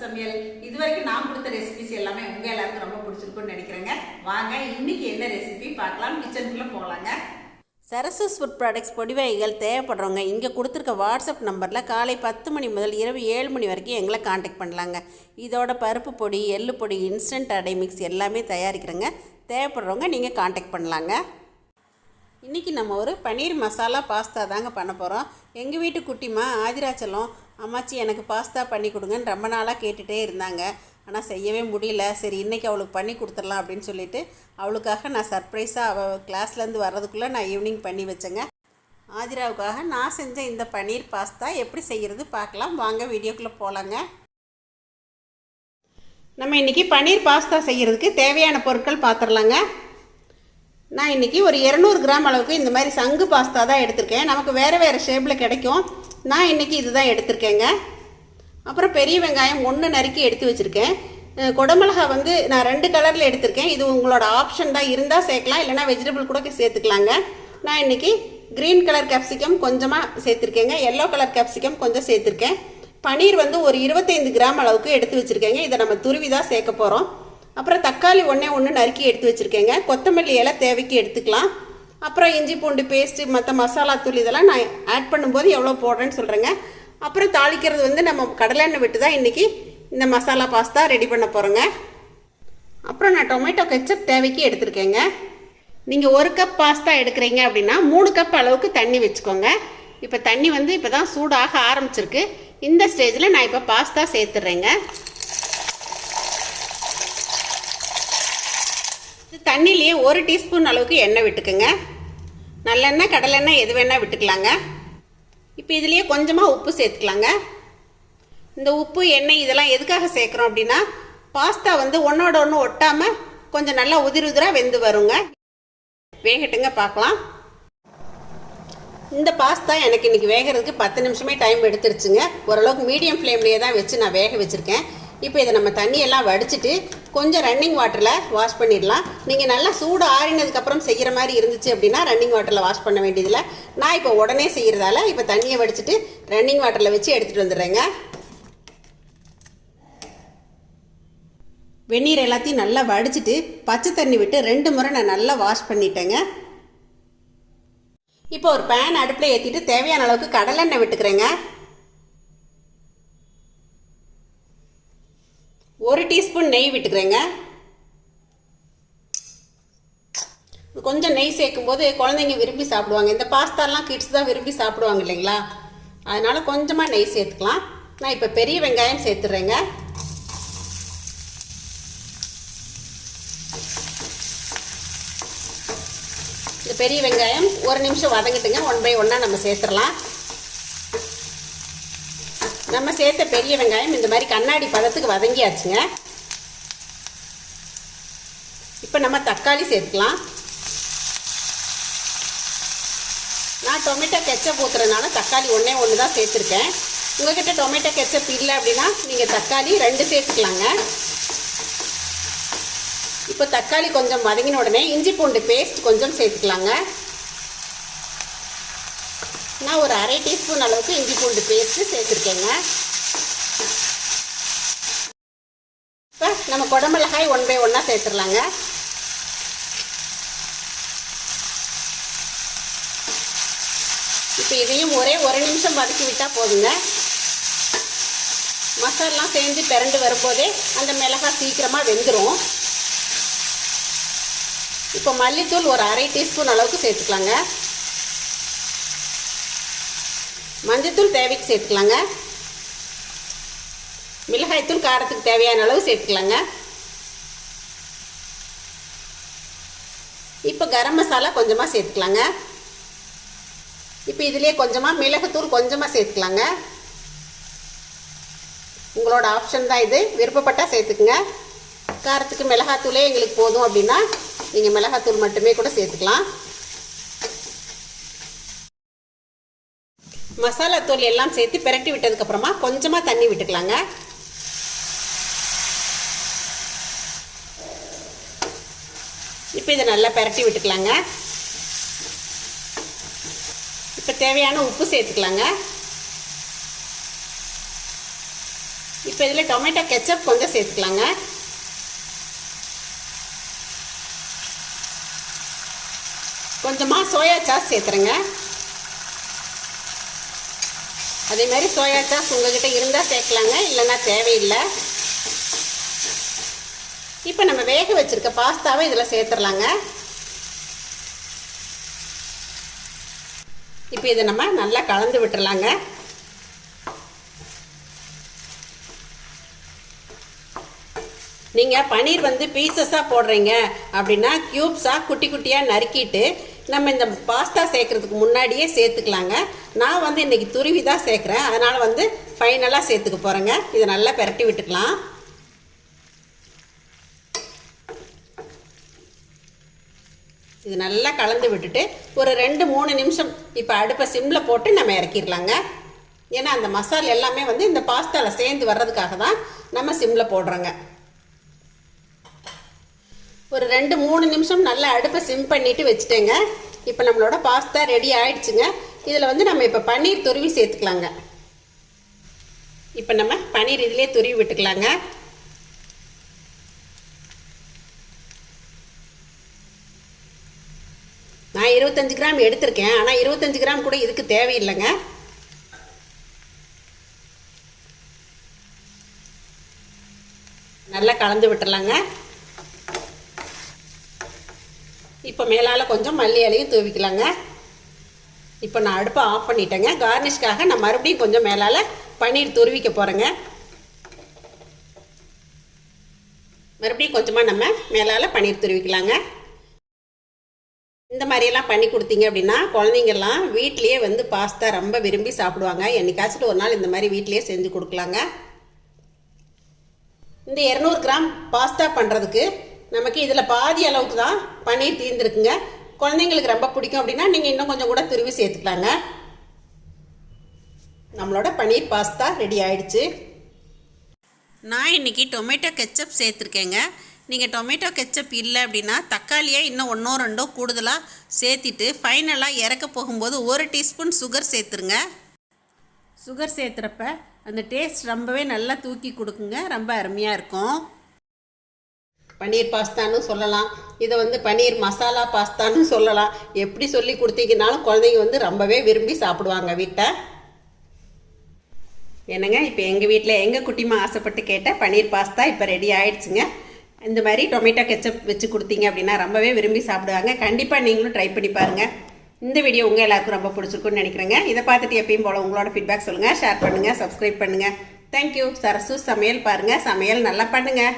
சமையல். இதுவரைக்கும் நான் கொடுத்த ரெசிபிஸ் எல்லாமே உங்க எல்லாருக்கும் ரொம்ப பிடிச்சிருக்கும்னு நினைக்கிறேங்க. வாங்க இன்னைக்கு என்ன ரெசிபி பார்க்கலாம். கிச்சனுக்குள்ள போகலாங்க. சரசஸ் ஃபுட் ப்ராடக்ட்ஸ் பொடி வகைகள் தேவைப்படுறவங்க இங்கே கொடுத்துருக்க வாட்ஸ்அப் நம்பரில் காலை 10 மணி முதல் இரவு 7 மணி வரைக்கும் எங்களை காண்டாக்ட் பண்ணலாங்க. இதோட பருப்பு பொடி, எள்ளு பொடி, இன்ஸ்டன்ட் அடை மிக்ஸ் எல்லாமே தயாரிக்கிறேங்க. தேவைப்படுறவங்க நீங்கள் காண்டாக்ட் பண்ணலாங்க. இன்றைக்கி நம்ம ஒரு பனீர் மசாலா பாஸ்தா தாங்க பண்ண போகிறோம். எங்கள் வீட்டு குட்டிமா ஆதிராச்சலம் அம்மாச்சி எனக்கு பாஸ்தா பண்ணி கொடுங்கன்னு ரொம்ப நாளாக கேட்டுகிட்டே இருந்தாங்க. ஆனால் செய்யவே முடியல. சரி இன்றைக்கி அவளுக்கு பண்ணி கொடுத்துடலாம் அப்படின்னு சொல்லிட்டு அவளுக்காக நான் சர்ப்ரைஸாக அவள் கிளாஸ்லேருந்து வர்றதுக்குள்ளே நான் ஈவினிங் பண்ணி வச்சேங்க. ஆதிராவுக்காக நான் செஞ்ச இந்த பனீர் பாஸ்தா எப்படி செய்கிறது பார்க்கலாம். வாங்க வீடியோக்குள்ளே போகலாங்க. நம்ம இன்றைக்கி பனீர் பாஸ்தா செய்கிறதுக்கு தேவையான பொருட்கள் பார்த்துடலாங்க. நான் இன்றைக்கி ஒரு 200 கிராம் அளவுக்கு இந்த மாதிரி சங்கு பாஸ்தா தான் எடுத்திருக்கேன். நமக்கு வேறு வேறு ஷேப்பில் கிடைக்கும். நான் இன்றைக்கி இது தான் எடுத்திருக்கேங்க. அப்புறம் பெரிய வெங்காயம் 1 நறுக்கி எடுத்து வச்சுருக்கேன். குடமிளகா வந்து நான் 2 கலரில் எடுத்திருக்கேன். இது உங்களோட ஆப்ஷன் தான், இருந்தால் சேர்க்கலாம், இல்லைனா வெஜிடபிள் கூட சேர்த்துக்கலாங்க. நான் இன்றைக்கி க்ரீன் கலர் கேப்சிகம் கொஞ்சமாக சேர்த்துருக்கேங்க. எல்லோ கலர் கேப்சிகம் கொஞ்சம் சேர்த்துருக்கேன். பனீர் வந்து ஒரு 25 கிராம் அளவுக்கு எடுத்து வச்சுருக்கேங்க. இதை நம்ம துருவி தான் சேர்க்க போகிறோம். அப்புறம் தக்காளி 1 நறுக்கி எடுத்து வச்சுருக்கேங்க. கொத்தமல்லி இலை தேவைக்கு எடுத்துக்கலாம். அப்புறம் இஞ்சி பூண்டு பேஸ்ட்டு, மற்ற மசாலா தூள் இதெல்லாம் நான் ஆட் பண்ணும்போது எவ்வளோ போடுறேன்னு சொல்கிறேங்க. அப்புறம் தாளிக்கிறது வந்து நம்ம கடலெண்ணெய் விட்டு தான் இன்றைக்கி இந்த மசாலா பாஸ்தா ரெடி பண்ண போகிறோங்க. அப்புறம் நான் டொமேட்டோ கெச்சப் தேவைக்கு எடுத்துருக்கேங்க. நீங்கள் 1 கப் பாஸ்தா எடுக்கிறீங்க அப்படின்னா 3 கப் அளவுக்கு தண்ணி வச்சுக்கோங்க. இப்போ தண்ணி வந்து இப்போ தான் சூடாக ஆரம்பிச்சிருக்கு. இந்த ஸ்டேஜில் நான் இப்போ பாஸ்தா சேர்த்துட்றேங்க. தண்ணியிலேயே 1 டீஸ்பூன் அளவுக்கு எண்ணெய் விட்டுக்குங்க. நல்லெண்ணெய், கடலெண்ணெய் எது வேணால் விட்டுக்கலாங்க. இப்போ இதுலேயே கொஞ்சமாக உப்பு சேர்த்துக்கலாங்க. இந்த உப்பு, எண்ணெய் இதெல்லாம் எதுக்காக சேர்க்குறோம் அப்படின்னா பாஸ்தா வந்து ஒன்றோட ஒன்று ஒட்டாமல் கொஞ்சம் நல்லா உதிராக வெந்து வருங்க. வேகட்டுங்க பார்க்கலாம். இந்த பாஸ்தா எனக்கு இன்றைக்கி வேகிறதுக்கு 10 நிமிஷமே டைம் எடுத்துருச்சுங்க. ஓரளவுக்கு மீடியம் ஃப்ளேம்லேயே தான் வச்சு நான் வேக வச்சுருக்கேன். இப்போ இதை நம்ம தண்ணியெல்லாம் வடிச்சிட்டு கொஞ்சம் ரன்னிங் வாட்டரில் வாஷ் பண்ணிடலாம். நீங்கள் நல்லா சூடு ஆறினதுக்கப்புறம் செய்கிற மாதிரி இருந்துச்சு அப்படின்னா ரன்னிங் வாட்டரில் வாஷ் பண்ண வேண்டியதில்லை. நான் இப்போ உடனே செய்கிறதால இப்போ தண்ணியை வடிச்சிட்டு ரன்னிங் வாட்டரில் வச்சு எடுத்துகிட்டு வந்துடுறேங்க. வெந்நீர் எல்லாத்தையும் நல்லா வடிச்சிட்டு பச்சை தண்ணி விட்டு 2 முறை நான் நல்லா வாஷ் பண்ணிட்டேங்க. இப்போ ஒரு பேன் அடுப்பில் ஏற்றிட்டு தேவையான அளவுக்கு கடலெண்ணெய் விட்டுக்கிறேங்க. 1 டீஸ்பூன் நெய் விட்டுக்கிறேங்க. கொஞ்சம் நெய் சேர்க்கும் போது குழந்தைங்க விரும்பி சாப்பிடுவாங்க. இந்த பாஸ்தாலாம் கிட்ஸ் தான் விரும்பி சாப்பிடுவாங்க இல்லைங்களா, அதனால் கொஞ்சமாக நெய் சேர்த்துக்கலாம். நான் இப்போ பெரிய வெங்காயம் சேர்த்துட்றேங்க. இந்த பெரிய வெங்காயம் 1 நிமிஷம் வதங்கிட்டுங்க. 1 பை 1 நம்ம சேர்த்துடலாம். நம்ம சேர்த்த பெரிய வெங்காயம் இந்த மாதிரி கண்ணாடி பதத்துக்கு வதங்கியாச்சுங்க. இப்போ நம்ம தக்காளி சேர்த்துக்கலாம். நான் டொமேட்டோ கெச்சப் ஊற்றுறதுனால தக்காளி 1 தான் சேர்த்துருக்கேன். உங்கள்கிட்ட டொமேட்டோ கெச்சப் இல்லை அப்படின்னா நீங்கள் தக்காளி 2 சேர்த்துக்கலாங்க. இப்போ தக்காளி கொஞ்சம் வதங்கின உடனே இஞ்சி பூண்டு பேஸ்ட் கொஞ்சம் சேர்த்துக்கலாங்க. நான் ஒரு 1/2 டீஸ்பூன் அளவுக்கு இஞ்சி பூண்டு பேஸ்ட்டு சேர்த்துருக்கேங்க. இப்போ நம்ம குடமிளகாய் 1 பை 1 சேர்த்துடலாங்க. இப்போ இதையும் ஒரே 1 நிமிஷம் வதக்கி விட்டால் போதுங்க. மசாலாம் சேர்ந்து பிறண்டு வரும்போதே அந்த மிளகாய் சீக்கிரமாக வெந்துடும். இப்போ மல்லித்தூள் ஒரு 1/2 டீஸ்பூன் அளவுக்கு சேர்த்துக்கலாங்க. மஞ்சத்தூள் தேவைக்கு சேர்த்துக்கலாங்க. மிளகாய்த்தூள் காரத்துக்கு தேவையான அளவு சேர்த்துக்கலாங்க. இப்போ கரம் மசாலா கொஞ்சமாக சேர்த்துக்கலாங்க. இப்போ இதிலே கொஞ்சமாக மிளகுத்தூள் கொஞ்சமாக சேர்த்துக்கலாங்க. உங்களோட ஆப்ஷன் தான் இது, விருப்பப்பட்டால் சேர்த்துக்குங்க. காரத்துக்கு மிளகாத்தூளே எங்களுக்கு போதும் அப்படின்னா நீங்கள் மிளகாத்தூள் மட்டுமே கூட சேர்த்துக்கலாம். மசாலா தூள் எல்லாம் சேர்த்து பிரட்டி விட்டதுக்கப்புறமா கொஞ்சமாக தண்ணி விட்டுக்கலாங்க. இப்போ இதை நல்லா பிரட்டி விட்டுக்கலாங்க. இப்போ தேவையான உப்பு சேர்த்துக்கலாங்க. இப்போ இதில் டொமேட்டோ கெச்சப் கொஞ்சம் சேர்த்துக்கலாங்க. கொஞ்சமாக சோயா சாஸ் சேர்த்துருங்க. அதே மாதிரி சோயா சாஸ் உங்கள்கிட்ட இருந்தால் சேர்க்கலாங்க, இல்லைன்னா தேவையில்லை. இப்போ நம்ம வேக வச்சுருக்க பாஸ்தாவை இதில் சேர்த்துடலாங்க. இப்போ இதை நம்ம நல்லா கலந்து விட்டுறலாங்க. நீங்கள் பன்னீர் வந்து பீசஸாக போடுறீங்க அப்படின்னா க்யூப்ஸாக குட்டி குட்டியாக நறுக்கிட்டு நம்ம இந்த பாஸ்தா சேர்க்குறதுக்கு முன்னாடியே சேர்த்துக்கலாங்க. நான் வந்து இன்றைக்கி துருவி தான் சேர்க்குறேன், அதனால் வந்து ஃபைனலாக சேர்த்துக்க போகிறேங்க. இதை நல்லா பெரட்டி விட்டுக்கலாம். இது நல்லா கலந்து விட்டுட்டு ஒரு 2-3 நிமிஷம் இப்போ அடுப்பை சிம்மில் போட்டு நம்ம இறக்கிடலாங்க. ஏன்னா அந்த மசாலா எல்லாமே வந்து இந்த பாஸ்தாவில் சேர்ந்து வர்றதுக்காக தான் நம்ம சிம்மில் போடுறோங்க. ஒரு 2-3 நிமிஷம் நல்லா அடுப்பை சிம் பண்ணிவிட்டு வச்சுட்டேங்க. இப்போ நம்மளோட பாஸ்தா ரெடி ஆயிடுச்சுங்க. இதில் வந்து நம்ம இப்போ பன்னீர் துருவி சேர்த்துக்கலாங்க. இப்போ நம்ம பன்னீர் இதிலே துருவி விட்டுக்கலாங்க. நான் 25 கிராம் எடுத்திருக்கேன், ஆனால் 25 கிராம் கூட இதுக்கு தேவையில்லைங்க. நல்லா கலந்து விட்டுறலாங்க. இப்போ மேலால் கொஞ்சம் மல்லி இலையும் தூவிக்கலாங்க. இப்போ நான் அடுப்பை ஆஃப் பண்ணிட்டேங்க. கார்னிஷ்காக நான் மறுபடியும் கொஞ்சம் மேலால் பன்னீர் துருவிக்க போகிறேங்க. மறுபடியும் கொஞ்சமாக நம்ம மேலால் பன்னீர் துருவிக்கலாங்க. இந்த மாதிரியெல்லாம் பண்ணி கொடுத்தீங்க அப்படின்னா குழந்தைங்கள்லாம் வீட்லேயே வந்து பாஸ்தா ரொம்ப விரும்பி சாப்பிடுவாங்க. என்னைக்காச்சும் ஒரு நாள் இந்த மாதிரி வீட்லேயே செஞ்சு கொடுக்கலாங்க. இந்த 200 கிராம் பாஸ்தா பண்ணுறதுக்கு நமக்கு இதில் பாதி அளவுக்கு தான் பன்னீர் தீர்ந்துருக்குங்க. குழந்தைங்களுக்கு ரொம்ப பிடிக்கும் அப்படின்னா நீங்கள் இன்னும் கொஞ்சம் கூட துருவி சேர்த்துக்கலாங்க. நம்மளோட பன்னீர் பாஸ்தா ரெடி ஆயிடுச்சு. நான் இன்றைக்கி டொமேட்டோ கெச்சப் சேர்த்துருக்கேங்க. நீங்கள் டொமேட்டோ கெச்சப் இல்லை அப்படின்னா தக்காளியை இன்னும் 1-2 கூடுதலாக சேர்த்திட்டு ஃபைனலாக இறக்க போகும்போது 1 டீஸ்பூன் சுகர் சேர்த்துருங்க. சுகர் சேர்த்துறப்ப அந்த டேஸ்ட் ரொம்பவே நல்லா தூக்கி கொடுக்குங்க, ரொம்ப அருமையாக இருக்கும். பன்னீர் பாஸ்தான்னு சொல்லலாம், இதை வந்து பன்னீர் மசாலா பாஸ்தான்னு சொல்லலாம். எப்படி சொல்லி கொடுத்தீங்கன்னாலும் குழந்தைங்க வந்து ரொம்பவே விரும்பி சாப்பிடுவாங்க வீட்டை. என்னங்க, இப்போ எங்கள் வீட்டில் எங்கள் குட்டிமா ஆசைப்பட்டு கேட்ட பன்னீர் பாஸ்தா இப்போ ரெடி ஆயிடுச்சுங்க. இந்த மாதிரி டொமேட்டோ கெச்சப் வச்சு கொடுத்தீங்க அப்படின்னா ரொம்பவே விரும்பி சாப்பிடுவாங்க. கண்டிப்பாக நீங்களும் ட்ரை பண்ணி பாருங்கள். இந்த வீடியோ உங்கள் எல்லாருக்கும் ரொம்ப பிடிச்சிருக்குன்னு நினைக்கிறேங்க. இதை பார்த்துட்டு எப்பயும் போல் உங்களோட ஃபீட்பேக் சொல்லுங்கள், ஷேர் பண்ணுங்கள், சப்ஸ்கிரைப் பண்ணுங்கள். தேங்க்யூ. சரசு சமையல் பாருங்கள், சமையல் நல்லா பண்ணுங்கள்.